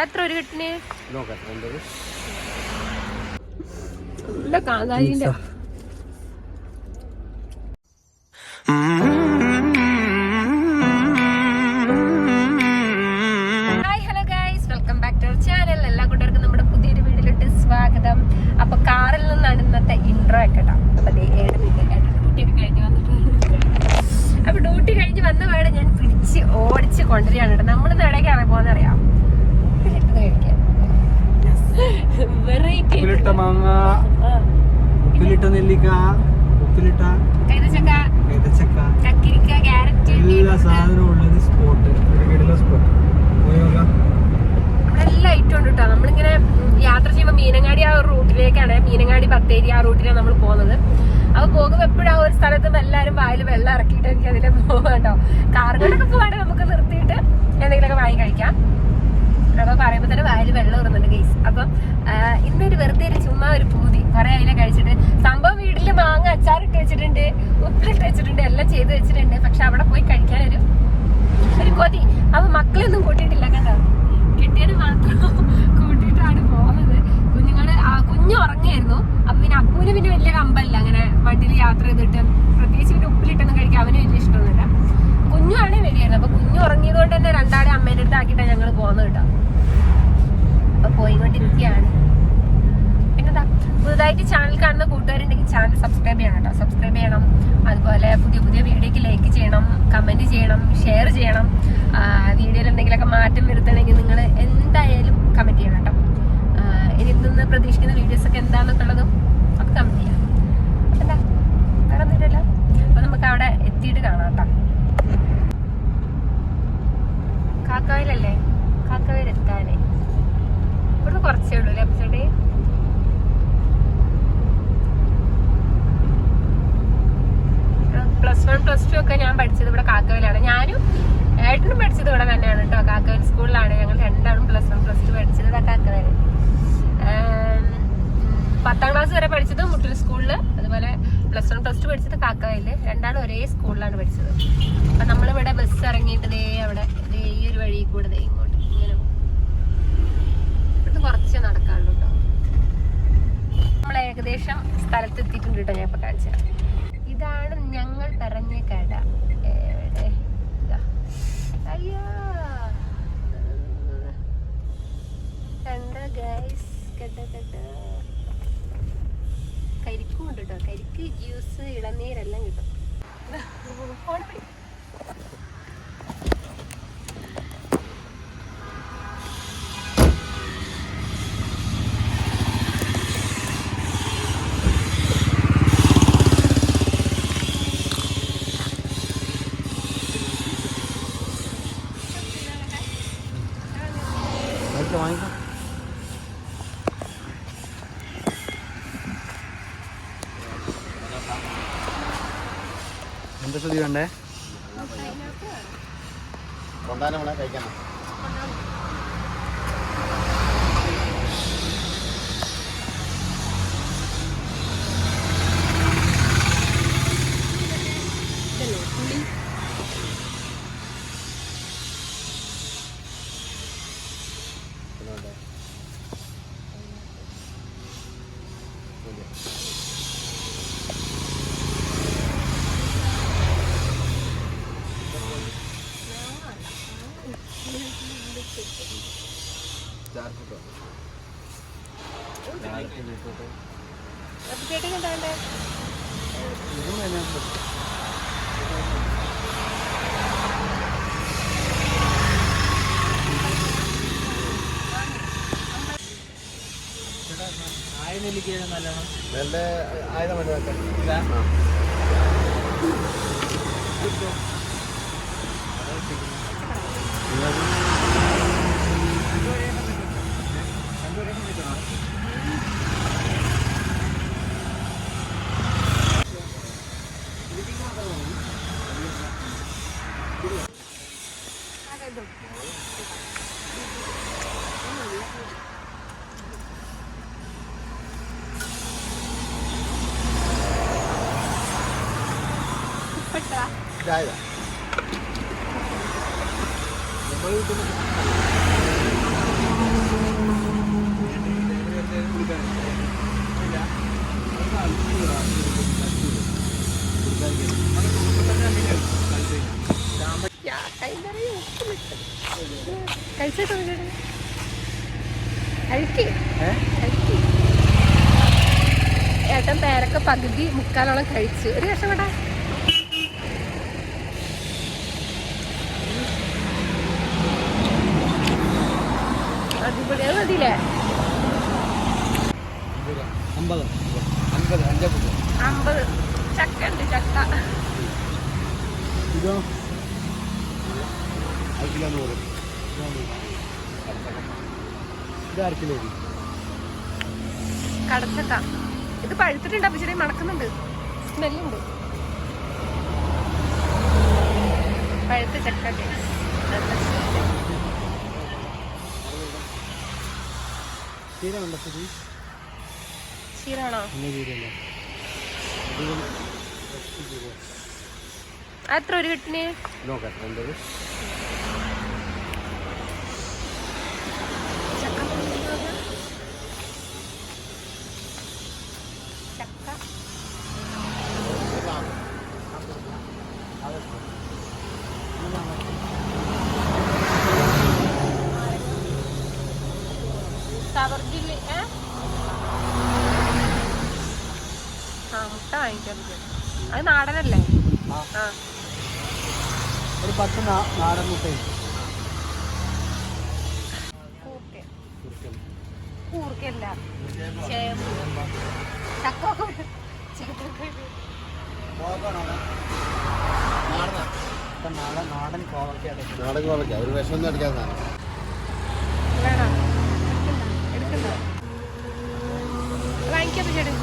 എത്ര ഒരു കെട്ടിന് നല്ല കാന്താരിന്റെ അപ്പൊ കാറിൽ നിന്നാണ് ഇന്നത്തെ ഇൻട്രോ ഒക്കെ കേട്ടോ. അപ്പൊ ഡ്യൂട്ടിയൊക്കെ കഴിഞ്ഞ് വന്നിട്ട് അപ്പൊ ഡ്യൂട്ടി കഴിഞ്ഞ് വന്ന വേണം ഞാൻ പിടിച്ച് ഓടിച്ച് കൊണ്ടുവരികയാണ് കേട്ടോ. നമ്മൾ ഇടയ്ക്കാണ് പോകുന്നറിയാം കഴിക്കാൻ വെറൈറ്റി കക്കിരിക്ക ക്യാരറ്റ് എല്ലാ സാധനവും ഉള്ളത് സ്പോട്ട് എല്ലാം ഐറ്റം ഉണ്ട് കേട്ടോ. നമ്മളിങ്ങനെ യാത്ര ചെയ്യുമ്പോൾ മീനങ്ങാടി ആ ഒരു റൂട്ടിലേക്കാണ്, മീനങ്ങാടി ബത്തേരി ആ റൂട്ടിലാണ് നമ്മൾ പോകുന്നത്. അപ്പൊ പോകുമ്പോൾ എപ്പോഴും ആ ഒരു സ്ഥലത്തും എല്ലാവരും വായിൽ വെള്ളം ഇറക്കിയിട്ട് എനിക്ക് അതിലെ പോകാം കേട്ടോ. കാറുകളൊക്കെ പോവാണെങ്കിൽ നമുക്ക് നിർത്തിയിട്ട് എന്തെങ്കിലുമൊക്കെ വാങ്ങി കഴിക്കാം. അപ്പൊ പറയുമ്പോൾ തന്നെ വായിൽ വെള്ളം ഇറുന്നുണ്ട് ഗൈസ്. അപ്പം ഇന്നൊരു വെറുതെ ചുമ്മാ ഒരു പൂതി കുറെ അതിലെ കഴിച്ചിട്ട് സംഭവം വീട്ടില് മാങ്ങ അച്ചാറിട്ട് വെച്ചിട്ടുണ്ട്, ഉപ്പിലിട്ട് വെച്ചിട്ടുണ്ട്, എല്ലാം ചെയ്ത് വെച്ചിട്ടുണ്ട്. പക്ഷെ അവിടെ പോയി കഴിക്കാനൊരു കൊതി. അപ്പൊ മക്കളൊന്നും കൂട്ടിയിട്ടില്ല കേട്ടോ, കിട്ടിയത് മാത്രം കൂട്ടിയിട്ടാണ് പോകുന്നത്. കുഞ്ഞു ഉറങ്ങിയായിരുന്നു. അപ്പൊ പിന്നെ അപ്പൂന് പിന്നെ വലിയ കമ്പല്ല അങ്ങനെ വണ്ടിയിൽ യാത്ര ചെയ്തിട്ട്, പ്രത്യേകിച്ച് പിന്നെ ഉപ്പിലിട്ടൊന്നും കഴിക്കാൻ അവന് വലിയ ഇഷ്ടമൊന്നുമില്ല. കുഞ്ഞുവാണേ വരികയായിരുന്നു. അപ്പൊ കുഞ്ഞു ഉറങ്ങിയത് കൊണ്ട് തന്നെ രണ്ടാളെ അമ്മേൻ്റെ അടുത്ത് ആക്കിയിട്ടാണ് ഞങ്ങൾ പോകുന്നത് കേട്ടോ. അപ്പൊ പോയിക്കൊണ്ടിരിക്കുകയാണ്. പിന്നെന്താ, പുതുതായിട്ട് ചാനൽ കാണുന്ന കൂട്ടുകാരുണ്ടെങ്കിൽ ചാനൽ സബ്സ്ക്രൈബ് ചെയ്യണം കേട്ടോ. സബ്സ്ക്രൈബ് ചെയ്യണം, അതുപോലെ പുതിയ പുതിയ വീഡിയോക്ക് ലൈക്ക് ചെയ്യണം, കമന്റ് ചെയ്യണം, ഷെയർ ചെയ്യണം. വീഡിയോയിൽ എന്തെങ്കിലുമൊക്കെ മാറ്റം വരുത്തണമെങ്കിൽ നിങ്ങൾ എന്തായാലും കമന്റ് ചെയ്യണം കേട്ടോ. ഇനി നിന്ന് പ്രതീക്ഷിക്കുന്ന വീഡിയോസ് ഒക്കെ എന്താണെന്നൊക്കെ ഉള്ളതും ഒക്കെ കമന്റ് ചെയ്യാം. എന്താ വേറെ ഒന്നുമില്ലല്ലോ. അപ്പൊ നമുക്ക് അവിടെ എത്തിയിട്ട് കാണാം കേട്ടോ. കാക്കവയലല്ലേ, കാക്കവയൽ എത്താനേ ഇവിടുന്ന് കുറച്ചേ ഉള്ളൂ അല്ലേ അപ്പച്ചേട്ടേ? +1 +2 ഒക്കെ ഞാൻ പഠിച്ചത് ഇവിടെ കാക്കവയലാണ്. ഞാനും ഏട്ടനും പഠിച്ചത് ഇവിടെ തന്നെയാണ് കേട്ടോ. കാക്കവയൽ സ്കൂളിലാണ്. ഞങ്ങൾ രണ്ടാളും +1 +2 പഠിച്ചത് കാക്കവയൽ. 10ാം ക്ലാസ് വരെ പഠിച്ചത് മുട്ടിൽ സ്കൂളില്, അതുപോലെ +1 +2 പഠിച്ചത് കാക്കവയല്. രണ്ടാളും ഒരേ സ്കൂളിലാണ് പഠിച്ചത്. അപ്പൊ നമ്മളിവിടെ ബസ് ഇറങ്ങിയിട്ട് ദേ അവിടെ ഈ ഒരു വഴി കൂടെ ദേ ഇങ്ങോട്ട് ഇങ്ങനെ ഇവിടുന്ന് കുറച്ച് നടക്കാനുള്ളൂ കേട്ടോ. നമ്മൾ ഏകദേശം സ്ഥലത്തെത്തിയിട്ടുണ്ട് കേട്ടോ. ഞാൻ ഇപ്പൊ കാണിച്ചു തരാം. ഇതാണ് ഞങ്ങൾ പറഞ്ഞ കട. അയ്യോ കണ്ടോ ഗൈസ്, കരിക്കും ഉണ്ട് കേട്ടോ. കരിക്ക്, ജ്യൂസ്, ഇളനീരെല്ലാം കിട്ടും. എന്താ ശ്രുതി വേണ്ടേ? കഴിക്കണം. നല്ല ആയുധം വേണ്ടി വെക്കാം. ഇട്ടാ ഇതായതാ കഴിച്ചിട്ട് ഏട്ടൻ പേരക്ക പകുതി മുക്കാലോളം കഴിച്ചു. ഒരു കഷ്ടപ്പെട്ടാ അടിപൊളി. അത് മതിയില്ലേ? 50 ചക്ക ഉണ്ട്. ചക്ക ഇതോ കടച്ചക്ക. ഇത് പഴുത്തിട്ടുണ്ട്. അപ്പൊ ചെറിയ മണക്കുന്നുണ്ട്. സ്മെല്ലുണ്ട്. പഴുത്ത ചക്ക. ക്ഷീരാണോ? എത്ര ഒരു കെട്ടിന്? സവർജില് മുട്ട വാങ്ങിക്കാൻ. അത് നാടനല്ലേ? ഒരു 10 നാടൻ മുട്ട. കൂർക്കല്ല, ചേമ്പ്, ചക്ക. നാടൻ കോവക്ക ഒരു വിഷം അടിക്കാൻ വേണം. എടുക്കണ്ടോ? വാങ്ങിക്കാ ചേട്ടൻ.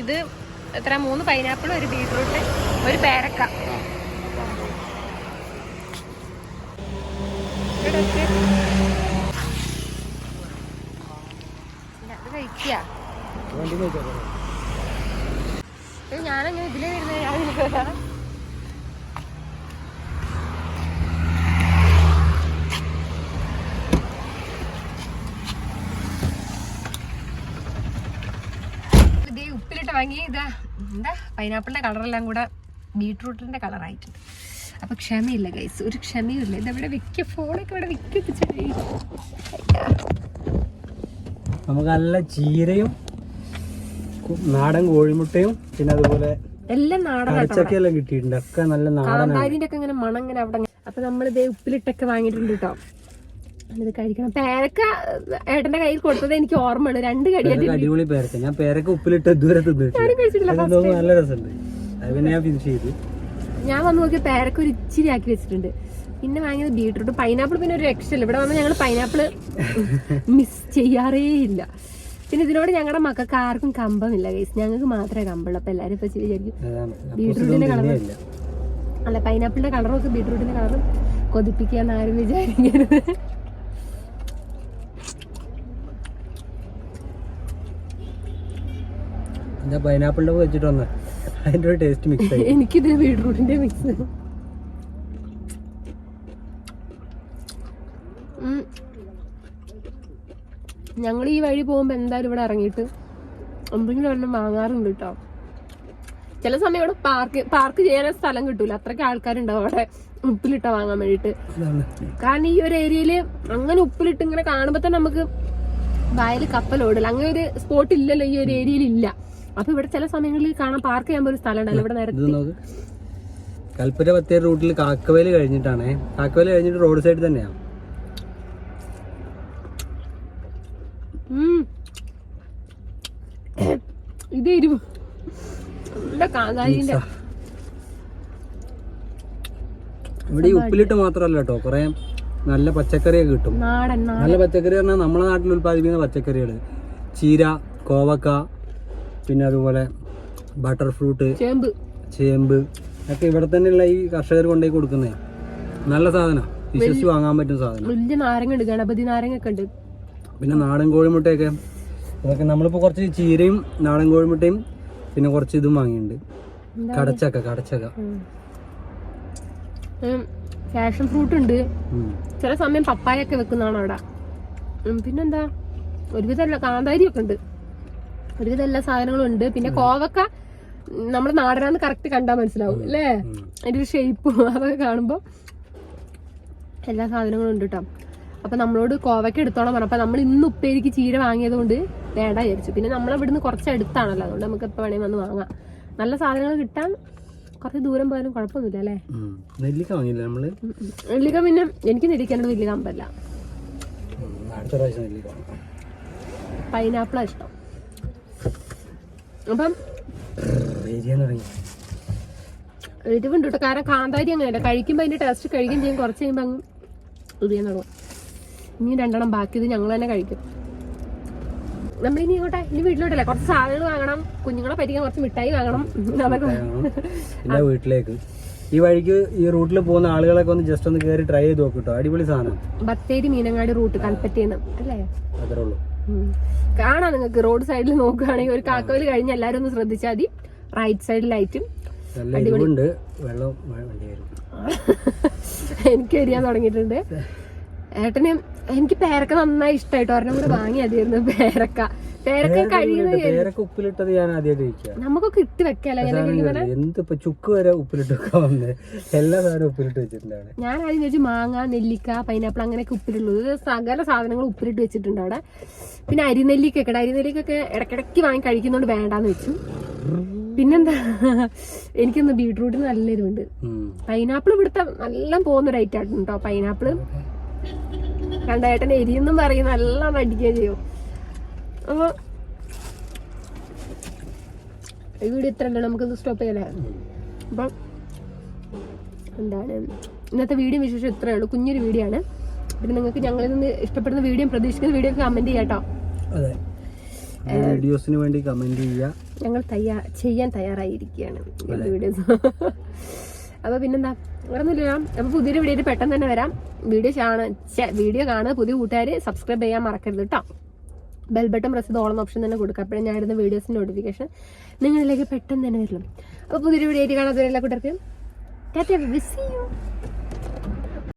ഇത് എത്ര? 3 പൈനാപ്പിൾ, ഒരു ബീട്രൂട്ട്, ഒരു പേരക്ക. ഞാനങ്ങനെ ഇതിലേ വരുന്നത്. ഞാൻ ഉപ്പിലിട്ട് വാങ്ങി. ഇതാ എന്താ പൈനാപ്പിളിന്റെ കളറെല്ലാം കൂടെ ബീട്രൂട്ടിന്റെ കളറായിട്ടുണ്ട്. അപ്പൊ ക്ഷമയില്ല ഗൈസ്, ഒരു ക്ഷമയും ഇല്ല. ഇതെവിടെ വെക്ക? ഫോണൊക്കെ ഇവിടെ വെക്കിപ്പിച്ചു. നമുക്ക് നല്ല ചീരയും നാടൻ കോഴിമുട്ടയും പിന്നെ അതുപോലെ എല്ലാം നാടൻ കിട്ടിയിട്ടുണ്ട്. ഒക്കെ നല്ല കാന്താരിന്റെ ഒക്കെ ഇങ്ങനെ മണം ഇങ്ങനെ അവിടെ. അപ്പൊ നമ്മളിത് ഉപ്പിലിട്ടൊക്കെ വാങ്ങിയിട്ടുണ്ട് കേട്ടോ. ഇത് കഴിക്കണം. പേരക്ക ഏട്ടന്റെ കയ്യിൽ കൊടുത്തത് എനിക്ക് ഓർമ്മയുണ്ട്. 2 കടിയായിട്ട് അടിപൊളി പേരക്ക. ഞാൻ പേരക്ക ഉപ്പിലിട്ട് ദൂരെ നല്ല രസമുണ്ട്. ഞാൻ ഫിനിഷ് ചെയ്തു. ഞാൻ വന്ന് നോക്കിയ പേരക്ക ഒരു ഇച്ചിരി ആക്കി വെച്ചിട്ടുണ്ട്. പിന്നെ വാങ്ങിയത് ബീട്രൂട്ട്. പൈനാപ്പിൾ പിന്നെ ഒരു രക്ഷയില്ല. ഇവിടെ വന്ന് ഞങ്ങൾ പൈനാപ്പിള് മിസ് ചെയ്യാറേ ഇല്ല. പിന്നെ ഇതിനോട് ഞങ്ങളുടെ മക്കൾക്ക് ആർക്കും കമ്പമില്ല ഗൈസ്. ഞങ്ങൾക്ക് മാത്രമേ കമ്പുള്ളൂ. അപ്പൊ എല്ലാരും ഇപ്പൊ വിചാരിക്കും ബീട്രൂട്ടിന്റെ കളർ അല്ല, പൈനാപ്പിളിന്റെ കളറും ഒക്കെ ബീട്രൂട്ടിന്റെ കളറും കൊതിപ്പിക്കാന്ന് ആരും വിചാരിക്കരുത്. പൈനാപ്പിളിന്റെ വെച്ചിട്ട് വന്ന അതിന്റെ ടേസ്റ്റ് മിക്സ് ആയി. എനിക്കിത് ബീട്രൂട്ടിന്റെ മിക്സ്. ഞങ്ങൾ ഈ വഴി പോകുമ്പോ എന്തായാലും ഇവിടെ ഇറങ്ങിയിട്ട് എന്തെങ്കിലും ഒരെണ്ണം വാങ്ങാറുണ്ട് കേട്ടോ. ചില സമയം ഇവിടെ പാർക്ക് ചെയ്യാൻ സ്ഥലം കിട്ടൂല. അത്രയ്ക്ക് ആൾക്കാരുണ്ടാവും അവിടെ ഉപ്പിലിട്ട വാങ്ങാൻ വേണ്ടിട്ട്. കാരണം ഈ ഒരു ഏരിയയില് അങ്ങനെ ഉപ്പിലിട്ട് ഇങ്ങനെ കാണുമ്പോ തന്നെ നമുക്ക് വായിൽ കപ്പലോടില്ല. അങ്ങനെ ഒരു സ്പോട്ട് ഇല്ലല്ലോ ഈ ഒരു ഏരിയയിൽ ഇല്ല. അപ്പൊ ഇവിടെ ചില സമയങ്ങളിൽ കാണാൻ പാർക്ക് ചെയ്യാൻ ഒരു സ്ഥലം ഉണ്ടല്ലോ ഇവിടെ നേരത്തെ. കൽപ്പറ്റ ബത്തേരി റൂട്ടിൽ കാക്കവേല് കഴിഞ്ഞിട്ടാണ്. കാക്കവേല് കഴിഞ്ഞിട്ട് റോഡ് സൈഡ് തന്നെയാണ്. ഇത് നല്ല കാന്താരിന്റെ. ഇവിടെ ഉപ്പിലിട്ട് മാത്രല്ല കേട്ടോ, കൊറേ നല്ല പച്ചക്കറിയൊക്കെ കിട്ടും. നല്ല പച്ചക്കറി പറഞ്ഞാൽ നമ്മളെ നാട്ടിൽ ഉത്പാദിപ്പിക്കുന്ന പച്ചക്കറികള് ചീര, കോവക്ക, പിന്നെ അതുപോലെ ബട്ടർ ഫ്രൂട്ട്, ചേമ്പ് ഒക്കെ ഇവിടെ തന്നെയുള്ള ഈ കർഷകർ കൊണ്ടുപോയി കൊടുക്കുന്നേ. നല്ല സാധനം. വിശ്വസിച്ച് വാങ്ങാൻ പറ്റുന്ന സാധനം. വലിയ നാരങ്ങ ഉണ്ട്, ഗണപതി നാരങ്ങ ഒക്കെ ഉണ്ട്. പിന്നെ നാടൻ കോഴിമുട്ടയൊക്കെ ഇതൊക്കെ നമ്മളിപ്പോ കുറച്ച് ചീരയും നാടൻ കോഴിമുട്ടയും പിന്നെ കുറച്ച് ഇതും വാങ്ങിയിട്ടുണ്ട്. കടച്ചക്ക പാഷൻ ഫ്രൂട്ട് ഉണ്ട്. ചില സമയം പപ്പായ ഒക്കെ വെക്കുന്നതാണ് അവിടെ. പിന്നെന്താ ഒരുവിധം കാന്താരി ഒക്കെ ഉണ്ട്. ഒരുവിധം എല്ലാ സാധനങ്ങളും ഉണ്ട്. പിന്നെ കോവക്ക നമ്മുടെ നാടനാന്ന് കറക്റ്റ് കണ്ടാൽ മനസ്സിലാവും അല്ലേ, അതിന്റെ ഒരു ഷേപ്പും അതൊക്കെ കാണുമ്പോ എല്ലാ സാധനങ്ങളും ഉണ്ട് കേട്ടോ. അപ്പൊ നമ്മളോട് കോവക്ക എടുത്തോളം പറഞ്ഞു. അപ്പൊ നമ്മൾ ഇന്ന് ഉപ്പേരിക്ക് ചീര വാങ്ങിയത് കൊണ്ട് വേണ്ട വിചാരിച്ചു. പിന്നെ നമ്മളിവിടുന്ന് കുറച്ച് അടുത്താണല്ലോ, അതുകൊണ്ട് നമുക്ക് എപ്പോ വേണേൽ വന്ന് വാങ്ങാം. നല്ല സാധനങ്ങൾ കിട്ടാൻ കുറച്ച് ദൂരം പോയാലും കുഴപ്പമൊന്നുമില്ല അല്ലേ. നെല്ലിക്ക വാങ്ങിയില്ല നമ്മള്. നെല്ലിക്ക പിന്നെ എനിക്ക് നെല്ലിക്കേണ്ടത് വലിയ കമ്പല്ല. പൈനാപ്പിളാ ഇഷ്ടം. അപ്പം എരിവുണ്ട് കേട്ടോ. കാരണം കാന്താരി അങ്ങനെയല്ല, കഴിക്കുമ്പോ അതിന്റെ ടേസ്റ്റ് കഴിക്കുകയും ചെയ്യും. കുറച്ച് കഴിയുമ്പോ അങ്ങ് എരിയാൻ തുടങ്ങും. ഇനി 2 എണ്ണം ബാക്കി, ഇത് ഞങ്ങൾ തന്നെ കഴിക്കും. നമ്മളിനി ഇങ്ങോട്ടെ ഇനി വീട്ടിലോട്ടല്ലേ കുറച്ച് സാധനങ്ങൾ വാങ്ങണം, കുഞ്ഞുങ്ങളെ പറ്റിക്കാൻ കുറച്ച് മിഠായി വാങ്ങണം. പിന്നെ വീട്ടിലേക്ക് ഈ വഴിക്ക് ഈ റൂട്ടിൽ പോകുന്ന ആളുകളൊക്കെ ഒന്ന് ജസ്റ്റ് ഒന്ന് കയറി ട്രൈ ചെയ്ത് നോക്കിട്ടോ. അടിപൊളി സാധനം. ബത്തേരി മീനങ്ങാടി റൂട്ട് കൽപ്പറ്റേന്ന് അല്ലേ, അത്രേ ഉള്ളൂ. കാണാം നിങ്ങൾക്ക്. റോഡ് സൈഡിൽ നോക്കുകയാണെങ്കിൽ ഒരു കാക്കവല് കഴിഞ്ഞ് എല്ലാരും ഒന്ന് ശ്രദ്ധിച്ചാൽ മതി. റൈറ്റ് സൈഡിലായിട്ടും എനിക്ക് എരിയാൻ തുടങ്ങിയിട്ടുണ്ട്. ഏട്ടന് എനിക്ക് പേരക്ക നന്നായി ഇഷ്ടമായിട്ട് ഒരെണ്ണം കൂടെ വാങ്ങി അതിരുന്നു. പേരക്ക ഉപ്പിലിട്ടത് ഞാൻ ആദ്യമായിട്ട് നമുക്കൊക്കെ ഇട്ട് വെക്കാലോ. എന്തിപ്പോ ചുക്ക് വരെ ഉപ്പിലിട്ട് വെക്കാൻ വന്നേ, എല്ലാ സാധനവും ഉപ്പിലിട്ട് വെച്ചിട്ടുണ്ട്. ഞാൻ ആദ്യം ചോദിച്ചു മാങ്ങ, നെല്ലിക്ക, പൈനാപ്പിൾ അങ്ങനെയൊക്കെ ഉപ്പിലുള്ളത്. സകല സാധനങ്ങൾ ഉപ്പിലിട്ട് വെച്ചിട്ടുണ്ട് അവിടെ. പിന്നെ അരിനെല്ലിക്കൊക്കെ അരിനെല്ലിക്കൊക്കെ ഇടയ്ക്കിടയ്ക്ക് വാങ്ങി കഴിക്കുന്നോണ്ട് വേണ്ടാന്ന് വെച്ചു. പിന്നെന്താ, എനിക്കൊന്ന് ബീട്രൂട്ടിന് നല്ല എരിവുണ്ട്. പൈനാപ്പിൾ ഇവിടുത്തെ നല്ല പോകുന്ന ഒരു ഐറ്റം കേട്ടോ. പൈനാപ്പിള് കണ്ടേട്ടൻ എരിയെന്നും പറയും, നല്ല അടിക്കുകയും ചെയ്യും. അപ്പൊ ഈ വീഡിയോ ഇത്ര ഉണ്ട്, നമുക്കിത് സ്റ്റോപ്പ് ചെയ്യലേ. അപ്പം എന്താണ് ഇന്നത്തെ വീഡിയോ വിശേഷം ഇത്രയേ ഉള്ളൂ. കുഞ്ഞൊരു വീഡിയോ ആണ്. പിന്നെ നിങ്ങൾക്ക് ഞങ്ങളിൽ നിന്ന് ഇഷ്ടപ്പെടുന്ന വീഡിയോ പ്രതീക്ഷിക്കുന്ന വീഡിയോ കമന്റ് ചെയ്യാട്ടോ. വീഡിയോസിന് വേണ്ടി കമന്റ് ചെയ്യുക. ഞങ്ങൾ ചെയ്യാൻ തയ്യാറായിരിക്കുകയാണ് വീഡിയോസ്. അപ്പൊ പിന്നെന്താ വേറൊന്നുമില്ല. അപ്പൊ പുതിയൊരു വീഡിയോയിൽ പെട്ടെന്ന് തന്നെ വരാം. വീഡിയോ കാണുക പുതിയ കൂട്ടുകാർ സബ്സ്ക്രൈബ് ചെയ്യാൻ മറക്കരുത് കേട്ടോ. ബെൽ ബട്ടൺ പ്രസ് ചെയ്ത് ഓളം ഓപ്ഷൻ തന്നെ കൊടുക്കുക. അപ്പോഴേ ഞാൻ ഇടുന്ന വീഡിയോസിന്റെ നോട്ടിഫിക്കേഷൻ നിങ്ങളിലേക്ക് പെട്ടെന്ന് തന്നെ വരുള്ളൂ. അപ്പൊ പുതിയൊരു വീഡിയോ ആയിട്ട് കാണാത്ത എല്ലാ കൂട്ടർക്കും ടാറ്റാ, ബൈ, സീ യു.